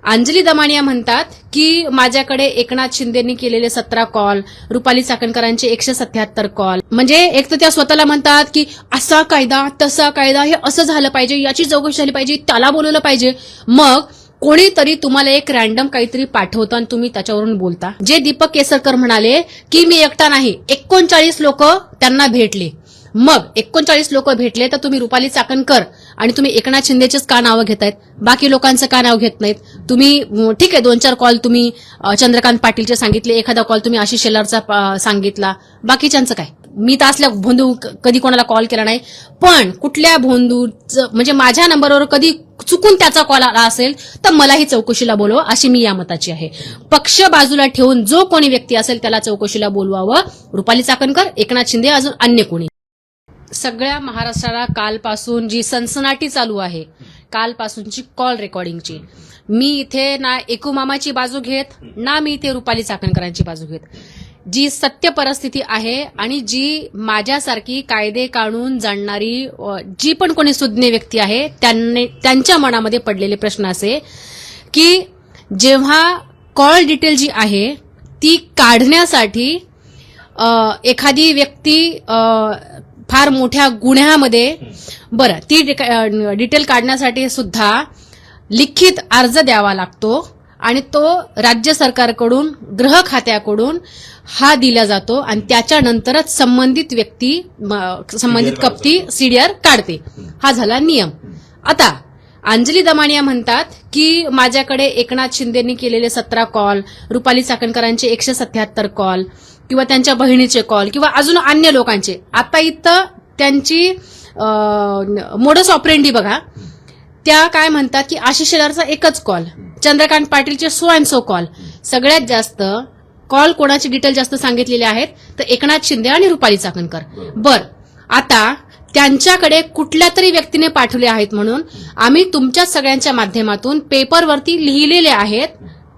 अंजली दमानिया म्हणतात की माझ्याकडे एकनाथ शिंदेंनी केलेले 17 कॉल, रुपाली चाकणकरांचे 177 कॉल, म्हणजे एक तर त्या स्वतःला म्हणतात की असा कायदा तसा कायदा, हे असं झालं पाहिजे, याची चौकशी झाली पाहिजे, त्याला बोलवलं पाहिजे. मग कोणीतरी तुम्हाला एक रॅन्डम काहीतरी पाठवतं आणि तुम्ही त्याच्यावरून बोलता. जे दीपक केसरकर म्हणाले की मी एकटा नाही, 39 लोक त्यांना भेटले. मग 39 लोक भेटले तर तुम्ही रुपाली चाकणकर आणि तुम्ही एकनाथ शिंदेचेच का नावं घेतायत, बाकी लोकांचं का नाव घेत नाहीत तुम्ही? ठीक आहे, 2-4 कॉल तुम्ही चंद्रकांत पाटीलचे सांगितले, एखादा कॉल तुम्ही आशिष शेलारचा सांगितला, बाकीच्यांचं काय? मी तर असल्या भोंदू कधी कोणाला कॉल केला नाही, पण कुठल्या भोंदूचं म्हणजे माझ्या नंबरवर कधी चुकून त्याचा कॉल आला असेल तर मलाही चौकशीला बोलवा, अशी मी या मताची आहे. पक्ष बाजूला ठेवून जो कोणी व्यक्ती असेल त्याला चौकशीला बोलवावं, रुपाली चाकणकर, एकनाथ शिंदे, अजून अन्य कोणी. सगळ्या महाराष्ट्राला कालपासून जी सनसनाटी चालू आहे, कालपासूनची कॉल रेकॉर्डिंगची, मी इथे ना एकूमामाची बाजू घेत ना मी इथे रुपाली चाकणकरांची बाजू घेत. जी सत्य परिस्थिती आहे आणि जी माझ्यासारखी कायदे कानून जाणणारी जी पण कोणी सुज्ञ व्यक्ती आहे त्यांच्या मनामध्ये पडलेले प्रश्न असे की जेव्हा कॉल डिटेल जी आहे ती काढण्यासाठी एखादी व्यक्ती फार मोठ्या गुन्ह्यामध्ये, बरं, ती डिटेल काढण्यासाठी सुद्धा लिखित अर्ज द्यावा लागतो आणि तो राज्य सरकारकडून, गृह खात्याकडून हा दिला जातो आणि त्याच्यानंतरच संबंधित व्यक्ती, संबंधित कप्ती सीडीआर काढते. हा झाला नियम. आता अंजली दमानिया म्हणतात की माझ्याकडे एकनाथ शिंदेंनी केलेले 17 कॉल, रुपाली चाकणकरांचे 177 कॉल किंवा त्यांच्या बहिणीचे कॉल किंवा अजून अन्य लोकांचे. आता इथं त्यांची मोडस ऑपरेंडी बघा. त्या काय म्हणतात की आशिष शेलारचा एकच कॉल, चंद्रकांत पाटीलचे सो अँड सो कॉल. सगळ्यात जास्त कॉल कोणाची डिटेल जास्त सांगितलेले आहेत तर एकनाथ शिंदे आणि रुपाली चाकणकर. बर, आता त्यांच्याकडे कुठल्या तरी व्यक्तीने पाठवले आहेत म्हणून आम्ही तुमच्या सगळ्यांच्या माध्यमातून पेपरवरती लिहिलेले आहेत,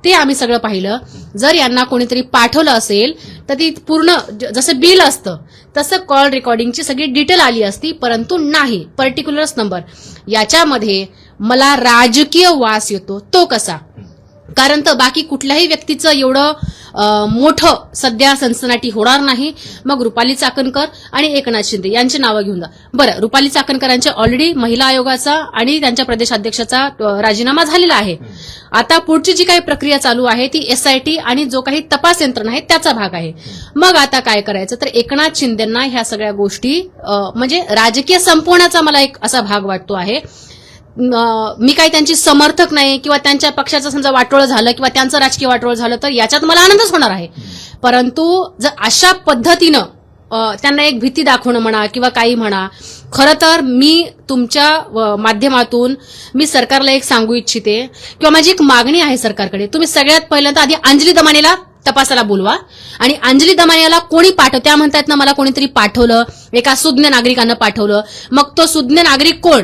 ते आम्ही सगळं पाहिलं. जर यांना कोणीतरी पाठवलं असेल तर ती पूर्ण जसं बिल असतं तसं कॉल रेकॉर्डिंगची सगळी डिटेल आली असती, परंतु नाही, पर्टिक्युलर्स नंबर. याच्यामध्ये मला राजकीय वास येतो. तो कसा? कारण तर बाकी कुठल्याही व्यक्तीचं एवढं मोठं सध्या सनसनाटी होणार नाही. मग रुपाली चाकणकर आणि एकनाथ शिंदे यांची नावं घेऊन जा. बरं, रुपाली चाकणकरांचे ऑलरेडी महिला आयोगाचा आणि त्यांच्या प्रदेशाध्यक्षाचा राजीनामा झालेला आहे. आता पुढची जी काही प्रक्रिया चालू आहे ती एसआयटी आणि जो काही तपास यंत्रणा आहे त्याचा भाग आहे. मग आता काय करायचं तर एकनाथ शिंदेंना ह्या सगळ्या गोष्टी म्हणजे राजकीय संपवण्याचा मला एक असा भाग वाटतो आहे. मी काही त्यांची समर्थक नाही किंवा त्यांच्या पक्षाचं समजा वाटोळ झालं किंवा त्यांचं राजकीय वाटोळ झालं तर याच्यात मला आनंदच होणार आहे. परंतु जर अशा पद्धतीनं त्यांना एक भीती दाखवणं म्हणा किंवा काही म्हणा, खरं तर मी तुमच्या माध्यमातून मी सरकारला एक सांगू इच्छिते किंवा माझी एक मागणी आहे सरकारकडे. तुम्ही सगळ्यात पहिल्यांदा आधी अंजली दमानियाला तपासाला बोलवा आणि अंजली दमानियाला कोणी पाठवलं, त्या म्हणतात ना मला कोणीतरी पाठवलं, एका सुज्ञ नागरिकानं पाठवलं. मग तो सुज्ञ नागरिक कोण?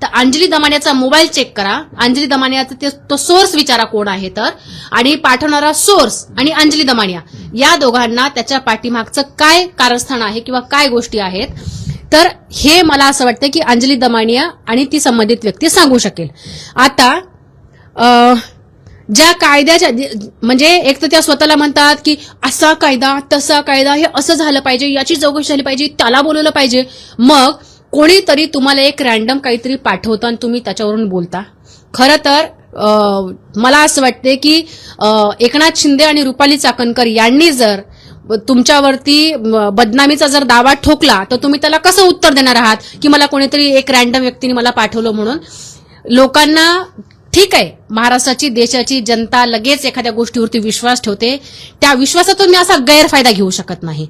तर अंजली दमानियाचा मोबाईल चेक करा, अंजली दमानियाचा तो सोर्स विचारा कोण आहे तर, आणि पाठवणारा सोर्स आणि अंजली दमानिया या दोघांना त्याच्या पाठीमागचं काय कारस्थान आहे किंवा काय गोष्टी आहेत, तर हे मला असं वाटतं की अंजली दमानिया आणि ती संबंधित व्यक्ती सांगू शकेल. आता ज्या कायद्याच्या म्हणजे एक तर त्या स्वतःला म्हणतात की असा कायदा तसा कायदा, हे असं झालं पाहिजे, याची चौकशी झाली पाहिजे, त्याला बोलवलं पाहिजे. मग कोणीतरी तुम्हाला एक रॅन्डम काहीतरी पाठवतं आणि तुम्ही त्याच्यावरून बोलता. खरं तर मला असं वाटते की एकनाथ शिंदे आणि रुपाली चाकणकर यांनी जर तुमच्यावरती बदनामीचा जर दावा ठोकला तर तुम्ही त्याला कसं उत्तर देणार आहात की मला कोणीतरी एक रॅन्डम व्यक्तीने मला पाठवलं म्हणून? लोकांना ठीक आहे, महाराष्ट्राची देशाची जनता लगेच एखाद्या गोष्टीवरती विश्वास ठेवते, त्या विश्वासातून मी असा गैरफायदा घेऊ शकत नाही.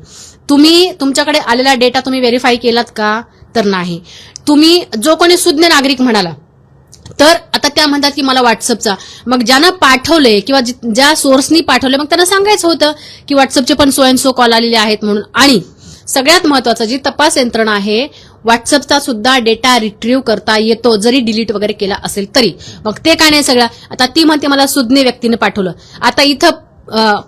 तुम्ही तुमच्याकडे आलेला डेटा तुम्ही व्हेरीफाय केलात का? तर नाही. तुम्ही जो कोणी सुज्ञ नागरिक म्हणाला तर आता त्या म्हणतात की मला व्हॉट्सअपचा, मग ज्यानं पाठवले किंवा ज्या सोर्सनी पाठवले मग त्यांना सांगायचं होतं की व्हॉट्सअपचे पण सो अँड सो कॉल आलेले आहेत म्हणून. आणि सगळ्यात महत्वाचं जी तपास यंत्रणा आहे, व्हॉट्सअपचा सुद्धा डेटा रिट्रीव्ह करता येतो जरी डिलीट वगैरे केला असेल तरी. मग ते काय नाही सगळं. आता ती म्हणते मला सुज्ञ व्यक्तीने पाठवलं. आता इथं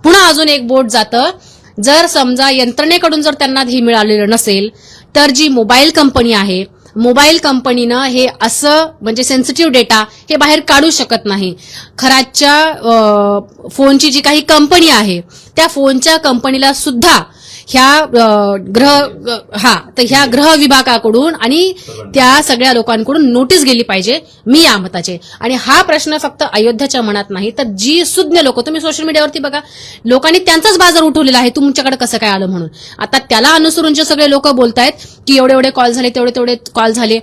पुन्हा अजून एक बोट जातं, जर समजा यंत्रणेकडून जर त्यांना हे मिळालेलं नसेल तर जी मोबाईल कंपनी आहे मोबाईल कंपनीनं हे असं म्हणजे सेन्सिटिव्ह डेटा हे बाहेर काढू शकत नाही. खराच्या फोनची जी काही कंपनी आहे त्या फोनच्या कंपनीला सुद्धा ह्या गृह विभागाकडून आणि त्या सगळ्या लोकांकडून नोटीस गेली पाहिजे, मी या मताचे. आणि हा प्रश्न फक्त अयोध्याच्या मनात नाही, तर जी सुज्ञ लोक, तुम्ही सोशल मीडियावरती बघा, लोकांनी त्यांचाच बाजार उठवलेला आहे तुमच्याकडे कसं काय आलं म्हणून. आता त्याला अनुसरून जे सगळे लोक बोलतायत की एवढे एवढे कॉल झाले, तेवढे कॉल झाले.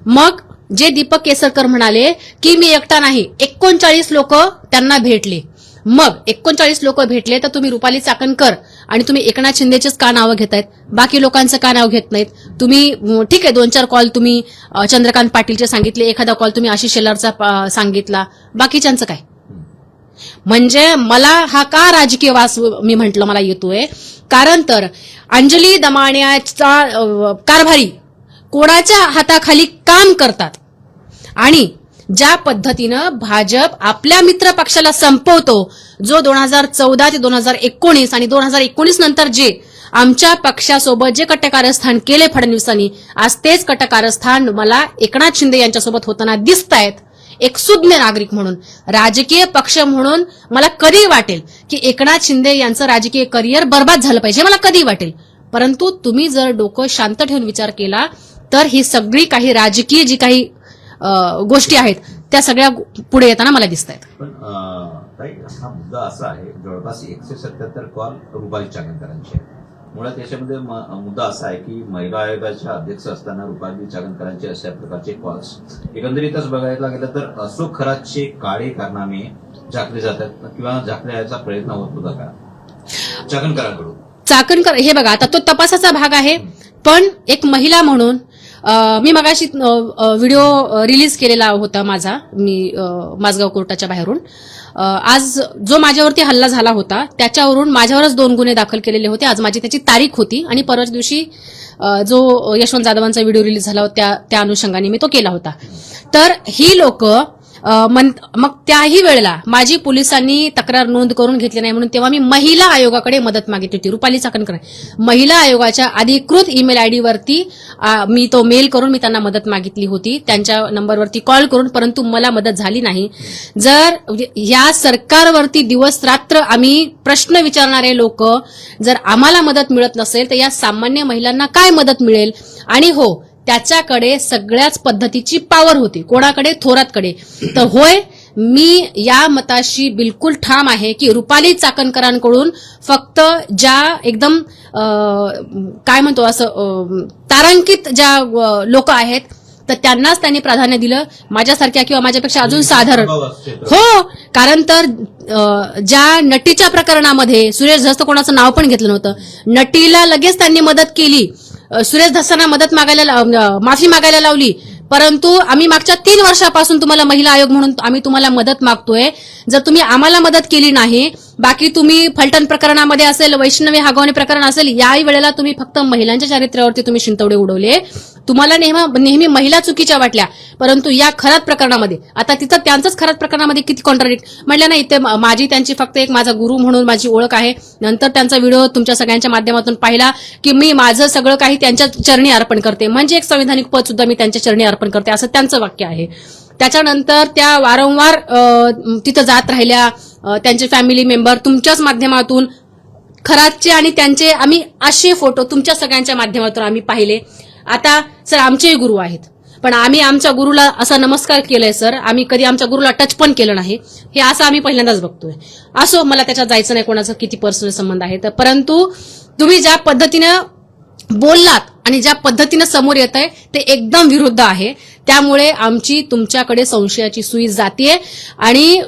मग जे दीपक केसरकर म्हणाले की मी एकटा नाही, 39 लोक त्यांना भेटले. मग 39 लोक भेटले तर तुम्ही रुपाली चाकणकर आणि तुम्ही एकनाथ शिंदेचेच का नावं घेतायत, बाकी लोकांचं का नाव घेत नाहीत तुम्ही? ठीक आहे, 2-4 कॉल तुम्ही चंद्रकांत पाटीलचे सांगितले, एखादा कॉल तुम्ही आशिष शेलारचा सांगितला, बाकीच्यांचं काय? म्हणजे मला हा का राजकीय वास मी म्हंटल मला येतोय, कारण तर अंजली दमानियाचा कारभारी कोणाच्या हाताखाली काम करतात आणि ज्या पद्धतीनं भाजप आपल्या मित्र पक्षाला संपवतो, जो 2014 ते 2019 आणि 2019 नंतर जे आमच्या पक्षासोबत जे कटकारस्थान केले फडणवीसांनी, आज तेच कटकारस्थान मला एकनाथ शिंदे यांच्यासोबत होताना दिसतायत. एक सुज्ञ नागरिक म्हणून, राजकीय पक्ष म्हणून मला कधी वाटेल की एकनाथ शिंदे यांचं राजकीय करिअर बर्बाद झालं पाहिजे, मला कधी वाटेल. परंतु तुम्ही जर डोकं शांत ठेवून विचार केला तर ही सगळी काही राजकीय जी काही गोष्टी आहेत त्या सगळ्या पुढे येताना मला दिसत आहेत. पण हा मुद्दा असा आहे, जवळपास 177 कॉल रुपाली चाकणकरांचे. मुळात याच्यामध्ये मुद्दा असा आहे की महिला आयोगाच्या अध्यक्ष असताना रुपाली चाकणकरांचे अशा प्रकारचे कॉल्स एकंदरीतच बघायला गेलं तर अशोक खरातचे काळे कारनामे झाकले जातात किंवा झाकण्याचा प्रयत्न होत होता का चाकणकरांकडून? चाकणकर हे बघा, आता तो तपासाचा भाग आहे, पण एक महिला म्हणून मी मगाशी व्हिडिओ रिलीज केलेला होता माझा, मी माझगाव कोर्टाच्या बाहेरून. आज जो माझ्यावरती हल्ला झाला होता त्याच्यावरून माझ्यावरच 2 गुन्हे दाखल केलेले होते. आज माझी त्याची तारीख होती आणि परवा दिवशी जो यशवंत जाधवांचा व्हिडिओ रिलीज झाला होता त्या अनुषंगाने मी तो केला होता. तर ही लोक मग त्याही वेळेला माझी पोलिसांनी तक्रार नोंद करून घेतली नाही म्हणून तेव्हा मी महिला आयोगाकडे मदत मागितली होती. रुपाली चाकणकर महिला आयोगाच्या अधिकृत ईमेल आयडी वरती मी तो मेल करून मी त्यांना मदत मागितली होती, त्यांच्या नंबरवरती कॉल करून, परंतु मला मदत झाली नाही. जर या सरकारवरती दिवस रात्र आम्ही प्रश्न विचारणारे लोक जर आम्हाला मदत मिळत नसेल तर या सामान्य महिलांना काय मदत मिळेल? आणि हो, त्याच्याकडे सगळ्याच पद्धतीची पॉवर होती. कोणाकडे? थोरातकडे. तर होय, मी या मताशी बिलकुल ठाम आहे की रुपाली चाकणकरांकडून फक्त ज्या एकदम काय म्हणतो असं तारांकित ज्या लोक आहेत तर त्यांनाच त्यांनी प्राधान्य दिलं, माझ्यासारख्या किंवा माझ्यापेक्षा अजून साधारण. हो, कारण तर ज्या नटीच्या प्रकरणामध्ये सुरेश धस कोणाचं नाव पण घेतलं नव्हतं, नटीला लगेच त्यांनी मदत केली, सुरेश धसांना माफी मागायला लावली. परंतु आम्ही मागच्या 3 वर्षापासून तुम्हाला महिला आयोग म्हणून आम्ही तुम्हाला मदत मागतोय. जर तुम्ही आम्हाला मदत केली नाही, बाकी तुम्ही फलटण प्रकरणामध्ये असेल, वैष्णवी हागवणे प्रकरण असेल, याही वेळेला तुम्ही फक्त महिलांच्या चारित्र्यावरती तुम्ही शिंतवडे उडवले. तुम्हाला नेहमी महिला चुकीच्या वाटल्या, परंतु या खरात प्रकरणामध्ये आता तिथं त्यांचंच खरात प्रकरणामध्ये किती कॉन्ट्राडिक्ट म्हटलं नाही. ते माझी त्यांची फक्त एक माझा गुरु म्हणून माझी ओळख आहे. नंतर त्यांचा व्हिडिओ तुमच्या सगळ्यांच्या माध्यमातून पाहिला की मी माझं सगळं काही त्यांच्या चरणी अर्पण करते, म्हणजे एक संविधानिक पद सुद्धा मी त्यांच्या चरणी अर्पण करते, असं त्यांचं वाक्य आहे. त्याच्यानंतर त्या वारंवार तिथं जात राहिल्या, त्यांचे फॅमिली मेंबर तुमच्याच माध्यमातून खरातचे आणि त्यांचे आम्ही असे फोटो तुमच्या सगळ्यांच्या माध्यमातून आम्ही पाहिले. आता सर आमचेही गुरु आहेत, पण आम्ही आमच्या गुरुला असा नमस्कार केलाय सर, आम्ही कधी आमच्या गुरुला टच पण केलं नाही, हे असं आम्ही पहिल्यांदाच बघतोय. असो, मला त्याच्यात जायचं नाही कोणाचा किती पर्सनल संबंध आहे, परंतु तुम्ही ज्या पद्धतीनं बोललात आणि ज्या पद्धतीनं समोर येत आहे ते एकदम विरुद्ध आहे. त्यामुळे आमची तुमच्याकडे संशयाची सुई जातीये आणि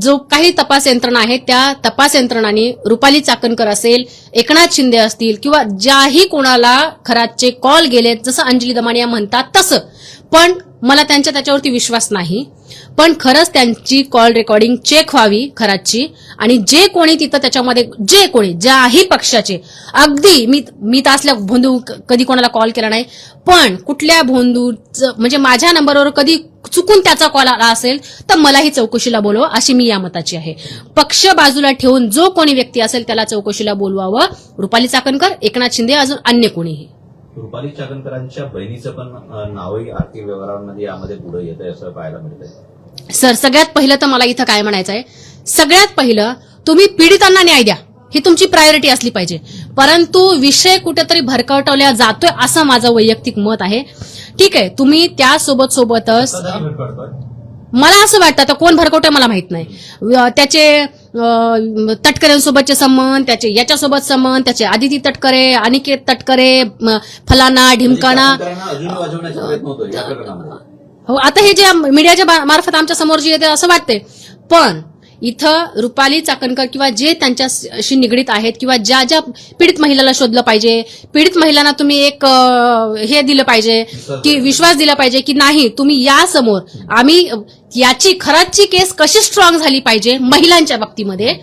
जो काही तपास यंत्रणा आहे त्या तपास यंत्रणांनी रुपाली चाकणकर असेल, एकनाथ शिंदे असतील किंवा ज्याही कोणाला खरातचे कॉल गेलेत, जसं अंजली दमानिया म्हणतात तसं, पण मला त्याच्यावरती विश्वास नाही. पण खरंच त्यांची कॉल रेकॉर्डिंग चेक व्हावी खरातची, आणि जे कोणी तिथं त्याच्यामध्ये जे कोणी ज्याही पक्षाचे, अगदी मी तर असल्या भोंदू कधी कोणाला कॉल केला नाही, पण कुठल्या भोंदूचं म्हणजे माझ्या नंबरवर कधी चुकून त्याचा कॉल आला असेल तर मलाही चौकशीला बोलवा, अशी मी या मताची आहे. पक्ष बाजूला ठेवून जो कोणी व्यक्ती असेल त्याला चौकशीला बोलवावं, रुपाली चाकणकर, एकनाथ शिंदे, अजून अन्य कोणीही. रुपाली चाकणकरांच्या बहिणीचं पण नावही आर्थिक व्यवहारांमध्ये यामध्ये पुढे येत आहे असं पाहायला मिळतंय. सर, सगळ्यात पहिलं तर मला इथं काय म्हणायचं आहे, सगळ्यात पहिलं तुम्ही पीडितांना न्याय द्या, ही तुमची प्रायोरिटी असली पाहिजे. परंतु विषय कुठेतरी भरकटवल्या जातोय असं माझं वैयक्तिक मत आहे. ठीक आहे, तुम्ही त्यासोबतच मला असं वाटतं, आता कोण भरकवतोय मला माहित नाही, त्याचे तटकरेंसोबतचे संबंध, त्याचे याच्यासोबत संबंध, त्याचे आदिती तटकरे, अनिकेत तटकरे, फलाना ढिमकाना, अजूनही वाजवण्याचा प्रयत्न होतो या प्रकरणामध्ये. हो, आता हे जे मीडियाच्या मार्फत आमच्या समोर जे येते असं वाटते, पण इथं रुपाली चाकणकर किंवा जे त्यांच्याशी निगडीत आहेत किंवा ज्या ज्या पीडित महिलाला शोधलं पाहिजे, पीडित महिलांना तुम्ही एक हे दिलं पाहिजे की विश्वास दिला पाहिजे की नाही, तुम्ही या समोर आम्ही याची खराची केस कशी स्ट्रॉंग झाली पाहिजे महिलांच्या बाबतीमध्ये.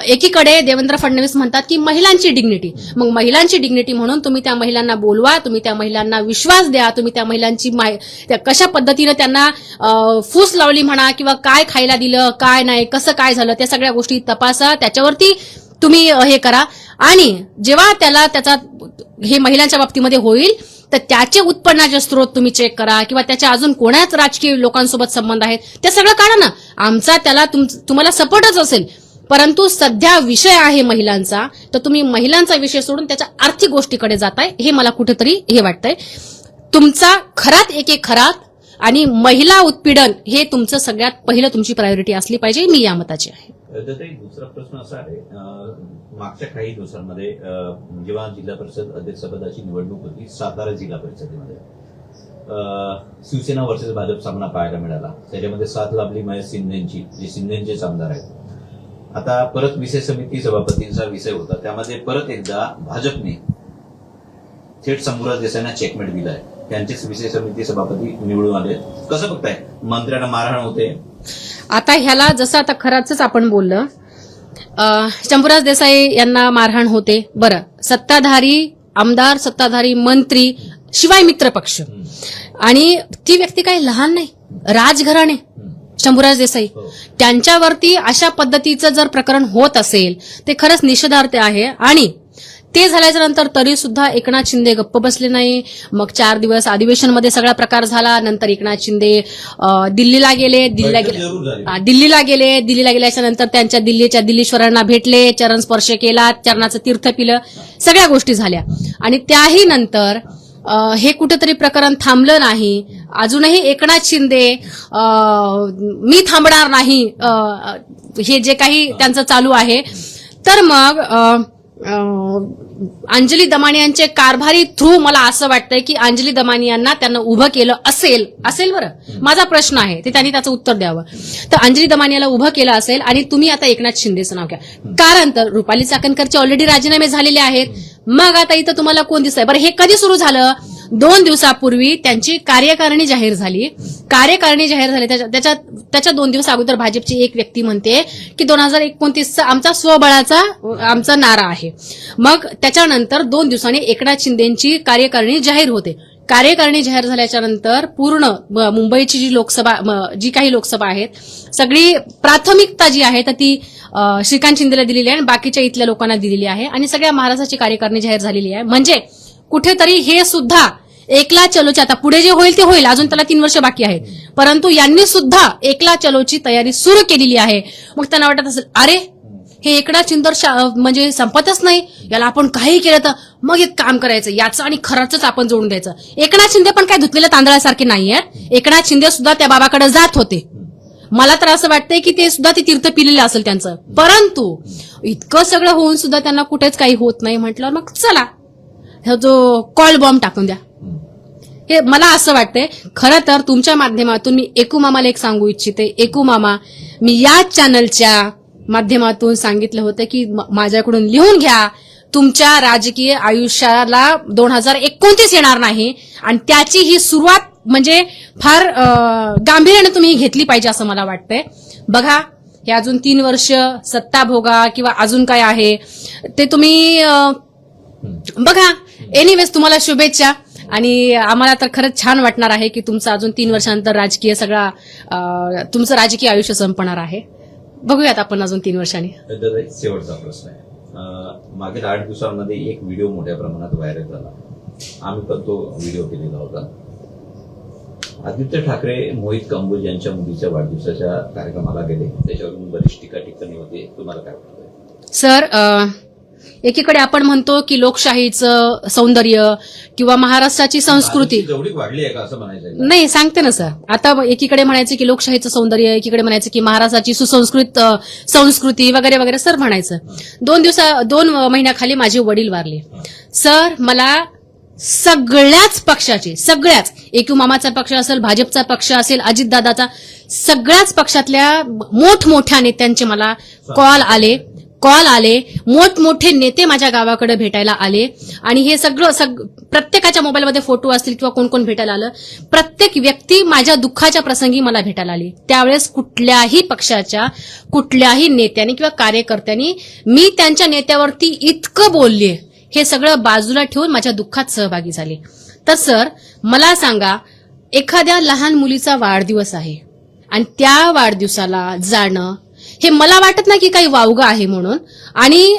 एकीकडे देवेंद्र फडणवीस म्हणतात की महिलांची डिग्निटी, मग महिलांची डिग्निटी म्हणून तुम्ही त्या महिलांना बोलवा, तुम्ही त्या महिलांना विश्वास द्या, तुम्ही त्या महिलांची कशा पद्धतीनं त्यांना फूस लावली म्हणा किंवा काय खायला दिलं, काय नाही, कसं काय झालं, त्या सगळ्या गोष्टी तपासा, त्याच्यावरती तुम्ही हे करा. आणि जेव्हा त्याचा हे महिलांच्या बाबतीमध्ये होईल तर त्याचे उत्पन्नाचे स्रोत तुम्ही चेक करा किंवा त्याच्या अजून कोणाच राजकीय लोकांसोबत संबंध आहेत ते सगळं काढा ना. आमचा त्याला तुम्हाला सपोर्टच असेल, परंतु सध्या विषय आहे महिलांचा, तर तुम्ही महिलांचा विषय सोडून त्याच्या आर्थिक गोष्टीकडे जाताय, हे मला कुठेतरी हे वाटतंय. तुमचा खरात एक खरात आणि महिला उत्पीडन हे तुमचं सगळ्यात पहिलं तुमची प्रायोरिटी असली पाहिजे, मी या मताची आहे. दुसरा प्रश्न असा आहे, मागच्या काही दिवसांमध्ये जेव्हा जिल्हा परिषद अध्यक्षपदाची निवडणूक होती सातारा जिल्हा परिषदेमध्ये, शिवसेना वर्सेस भाजप सामना पाहायला मिळाला. त्याच्यामध्ये साथ लाभली महेश शिंदेची, जे शिंदेचे आमदार आहेत. आता परत विशेष समिती सभापतींचा विषय होता, त्यामध्ये परत एकदा भाजपने थेट शंभूराज देसाईंना चेकमेट दिलाय. त्यांचेच विशेष समिती सभापती निवडून आले. कसं बघताय, मंत्र्यांना मारहाण होते? आता ह्याला जसं आता खराच आपण बोललं, शंभूराज देसाई यांना मारहाण होते. बरं, सत्ताधारी आमदार, सत्ताधारी मंत्री, शिवाय मित्रपक्ष, आणि ती व्यक्ती काही लहान नाही, राजघराणे शंभूराज देसाई, त्यांच्यावरती अशा पद्धतीचं जर प्रकरण होत असेल ते खरंच निषेधार्थ आहे. आणि ते झाल्याच्या नंतर तरी सुद्धा एकनाथ शिंदे गप्प बसले नाही. मग 4 दिवस अधिवेशनमध्ये सगळा प्रकार झाला. नंतर एकनाथ शिंदे दिल्लीला गेले. दिल्लीला गेल्याच्या नंतर त्यांच्या दिल्लीश्वरांना भेटले, चरण स्पर्श केला, चरणाचं तीर्थ पिलं, सगळ्या गोष्टी झाल्या. आणि त्याही नंतर हे कुठेतरी प्रकरण थांबलं नाही. अजूनही एकनाथ शिंदे मी थांबणार नाही हे जे काही त्यांचं चालू आहे. तर मग अंजली दमानियांचे कारभारी थ्रू मला असं वाटतंय की अंजली दमानियांना त्यांना उभं केलं असेल बरं, माझा प्रश्न आहे ते त्यांनी त्याचं उत्तर द्यावं. तर अंजली दमानियाला उभं केलं असेल आणि तुम्ही आता एकनाथ शिंदेचं नाव घ्या, कारण तर रुपाली चाकणकरचे ऑलरेडी राजीनामे झालेले आहेत. मग आता इथं तुम्हाला कोण दिसतंय? बरं, हे कधी सुरू झालं? 2 दिवसापूर्वी त्यांची कार्यकारिणी जाहीर झाली. त्याच्या 2 दिवस अगोदर भाजपची एक व्यक्ती म्हणते की 2029चा आमचा स्वबळाचा आमचा नारा आहे. मग त्याच्यानंतर 2 दिवसांनी एकनाथ शिंदेची कार्यकारिणी जाहीर होते. कार्यकारिणी जाहीर झाल्याच्या नंतर पूर्ण मुंबईची जी काही लोकसभा आहेत, सगळी प्राथमिकता जी आहे तर ती श्रीकांत शिंदेला दिलेली आहे आणि बाकीच्या इथल्या लोकांना दिलेली आहे आणि सगळ्या महाराष्ट्राची कार्यकारिणी जाहीर झालेली आहे. म्हणजे कुठेतरी हे सुद्धा एकला चलोची, आता पुढे जे होईल ते होईल, अजून त्याला 3 वर्ष बाकी आहेत, परंतु यांनी सुद्धा एकला चलोची तयारी सुरू केलेली आहे. मग त्यांना वाटत असेल, अरे हे एकनाथ शिंदे म्हणजे संपतच नाही, याला आपण काही केलं तर मग एक काम करायचं, याचं आणि खराचंच आपण जोडून द्यायचं. एकनाथ शिंदे पण काय धुतलेल्या तांदळासारखे नाहीयेत. एकनाथ शिंदे सुद्धा त्या बाबाकडे जात होते. मला तर असं वाटतंय की ते सुद्धा ते तीर्थ पिलेलं असेल त्यांचं, परंतु इतकं सगळं होऊन सुद्धा त्यांना कुठेच काही होत नाही म्हटल्यावर मग चला हा जो कॉल बॉम्ब टाकून द्या. हे मला असं वाटतंय. खरं तर तुमच्या माध्यमातून मी एकू मामाला एक सांगू इच्छिते. एकू मामा, मी या चॅनलच्या माध्यमातून सांगितलं होतं की माझ्याकडून लिहून घ्या, तुमच्या राजकीय आयुष्याला 2029 येणार नाही आणि त्याची ही सुरुवात म्हणजे फार गांभीर्याने तुम्ही घेतली पाहिजे असं मला वाटतंय. बघा, हे अजून 3 वर्ष सत्ता भोगा किंवा अजून काय आहे ते तुम्ही बघा. एनिवेज, तुम्हाला शुभेच्छा. आणि आम्हाला तर खरंच छान वाटणार आहे की तुमचं अजून 3 वर्षानंतर राजकीय तुमचं राजकीय आयुष्य संपणार आहे. बघूयात आपण अजून 3 वर्षांनी. शेवटचा प्रश्न आहे, मागील 8 दिवसांमध्ये एक व्हिडिओ मोठ्या प्रमाणात व्हायरल झाला. आम्ही पण तो व्हिडिओ केलेला होता. आदित्य ठाकरे मोहित कंबोज यांच्या मुलीच्या वाढदिवसाच्या कार्यक्रमाला गेले, त्याच्यावरून बरीच टीका टिप्पणी होते. तुम्हाला काय वाटतं? सर, एकीकडे आपण म्हणतो की लोकशाहीचं सौंदर्य किंवा महाराष्ट्राची संस्कृती जवळीक वाढली आहे का असं म्हणायचं? नाही, सांगते ना सर. आता एकीकडे म्हणायचं की लोकशाहीचं सौंदर्य, एकीकडे म्हणायचं की महाराष्ट्राची सुसंस्कृत संस्कृती वगैरे वगैरे सर म्हणायचं. 2 महिन्याखाली माझे वडील वारले. सर, मला सगळ्याच पक्षाचे, सगळ्याच, एकू मामाचा पक्ष असेल, भाजपचा पक्ष असेल, अजितदादाचा, सगळ्याच पक्षातल्या मोठमोठ्या नेत्यांचे मला कॉल आले. मोठमोठे नेते माझ्या गावाकडे भेटायला आले आणि हे सगळं प्रत्येकाच्या मोबाईलमध्ये फोटो असतील किंवा कोण कोण भेटायला आलं. प्रत्येक व्यक्ती माझ्या दुःखाच्या प्रसंगी मला भेटायला आली. त्यावेळेस कुठल्याही पक्षाच्या कुठल्याही नेत्यांनी किंवा कार्यकर्त्यांनी मी त्यांच्या नेत्यावरती इतकं बोलले, हे सगळं बाजूला ठेवून माझ्या दुःखात सहभागी झाले. तर सर, मला सांगा, एखाद्या लहान मुलीचा वाढदिवस आहे आणि त्या वाढदिवसाला जाणं हे मला वाटत नाही की काही वावगं आहे म्हणून. आणि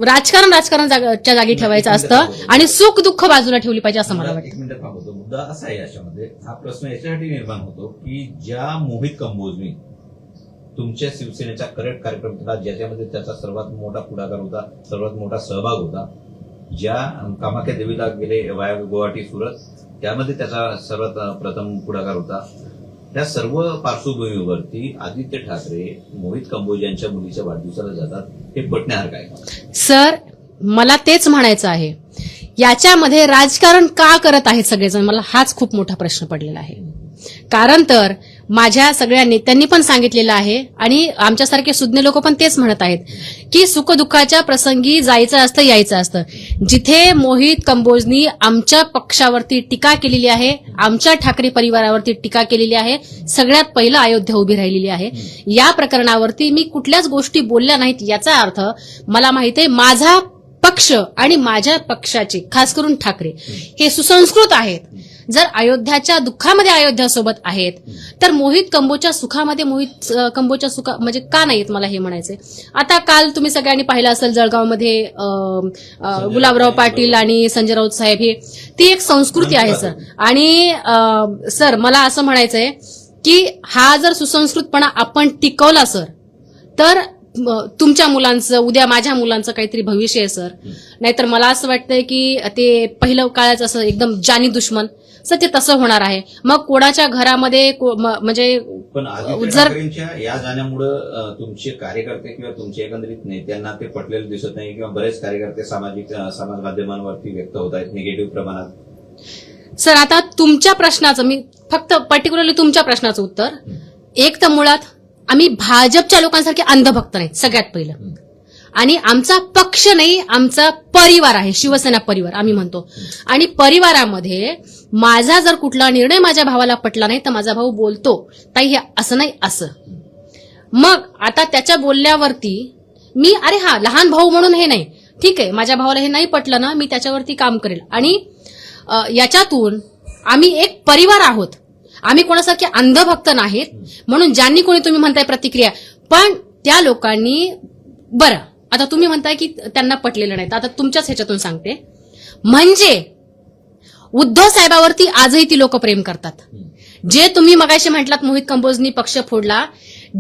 राजकारणच्या जागी ठेवायचं असतं आणि सुख दुःख बाजूला ठेवली पाहिजे असं मला वाटतं. एक मिनिट थांबवतो. मुद्दा असा आहे याच्यामध्ये, हा प्रश्न याच्यासाठी निर्माण होतो की ज्या मोहित कंबोजनी तुमच्या शिवसेनेच्या करेक्ट कार्यक्रम केला, ज्याच्यामध्ये त्याचा सर्वात मोठा पुढाकार होता, सर्वात मोठा सहभाग होता, ज्या कामाख्या देवीला गेले वाया गुवाहाटी सुरत, त्यामध्ये त्याचा सर्वात प्रथम पुढाकार होता. त्या सर्व पार्श्वभूमीवरती आदित्य ठाकरे मोहित कंबोज यांच्या मुलीच्या वाढदिवसाला जातात, हे पटण्यासारखं आहे? सर, मला तेच म्हणायचं आहे, याच्यामध्ये राजकारण का करत आहेत सगळेजण, मला हाच खूप मोठा प्रश्न पडलेला आहे. कारण तर माझ्या सगळ्या नेत्यांनी पण सांगितलेलं आहे आणि आमच्यासारखे सुज्ञ लोक पण तेच म्हणत आहेत की सुखदुःखाच्या प्रसंगी जायचं असतं, यायचं असतं. जिथे मोहित कंबोजनी आमच्या पक्षावरती टीका केलेली आहे, आमच्या ठाकरे परिवारावरती टीका केलेली आहे, सगळ्यात पहिलं अयोध्या उभी राहिलेली आहे. या प्रकरणावरती मी कुठल्याच गोष्टी बोलल्या नाहीत. याचा अर्थ मला माहिती आहे माझा पक्ष आणि माझ्या पक्षाचे, खास करून ठाकरे, हे सुसंस्कृत आहेत. जर अयोध्याच्या दुःखामध्ये अयोध्यासोबत आहेत, तर मोहित कंबोजच्या सुखामध्ये मोहित कंबोजच्या सुखा म्हणजे का नाहीत, मला हे म्हणायचंय. आता काल तुम्ही सगळ्यांनी पाहिलं असेल, जळगावमध्ये गुलाबराव पाटील आणि संजय राऊत साहेब, हे ती एक संस्कृती आहे सर. आणि सर, मला असं म्हणायचंय की हा जर सुसंस्कृतपणा आपण टिकवला सर, तर तुमच्या मुलांचं, उद्या माझ्या मुलांचं काहीतरी भविष्य आहे सर. नाहीतर मला असं वाटतंय की ते पहिलं काळाच असं एकदम जानी दुश्मन, सर ते तसं होणार आहे. मग कोणाच्या घरामध्ये म्हणजे पण आदित्य ठाकरेंच्या या जाण्यामुळं तुमचे कार्यकर्ते किंवा तुमच्या एकंदरीत नेत्यांना ते पटलेलं दिसत नाही, किंवा बरेच कार्यकर्ते समाज माध्यमांवरती व्यक्त होत आहेत निगेटिव्ह प्रमाणात. सर, आता तुमच्या प्रश्नाचं, मी फक्त पर्टिक्युलरली तुमच्या प्रश्नाचं उत्तर, एक तर मुळात आम्ही भाजपच्या लोकांसारखे अंधभक्त नाहीत सगळ्यात पहिलं, आणि आमचा पक्ष नाही, आमचा परिवार आहे, शिवसेना परिवार आम्ही म्हणतो. आणि परिवारामध्ये माझा जर कुठला निर्णय माझ्या भावाला पटला नाही, तर माझा भाऊ बोलतो, ताई हे असं नाही असं. मग आता त्याच्या बोलल्यावरती मी, अरे हा लहान भाऊ म्हणून हे नाही, ठीक आहे, माझ्या भावाला हे नाही पटलं ना, मी त्याच्यावरती काम करेल. आणि याच्यातून आम्ही एक परिवार आहोत, आम्ही कोणासारखे अंधभक्त नाहीत. म्हणून ज्यांनी कोणी तुम्ही म्हणताय प्रतिक्रिया, पण त्या लोकांनी, बरं आता तुम्ही म्हणताय की त्यांना पटलेलं नाही, आता तुमच्याच ह्याच्यातून सांगते, म्हणजे उद्धव साहेबावरती आजही ती लोक प्रेम करतात. जे तुम्ही मगाशी म्हटलात मोहित कंबोजनी पक्ष फोडला,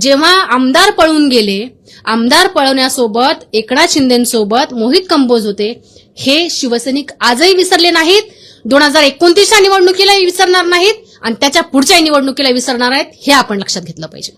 जेव्हा आमदार पळून गेले, आमदार पळवण्यासोबत एकनाथ शिंदेसोबत मोहित कंबोज होते, हे शिवसैनिक आजही विसरले नाहीत. 2029च्या निवडणुकीला विसरणार नाहीत आणि त्याच्या पुढच्या निवडणुकीला विसरणार आहेत, हे आपण लक्षात घेतलं पाहिजे.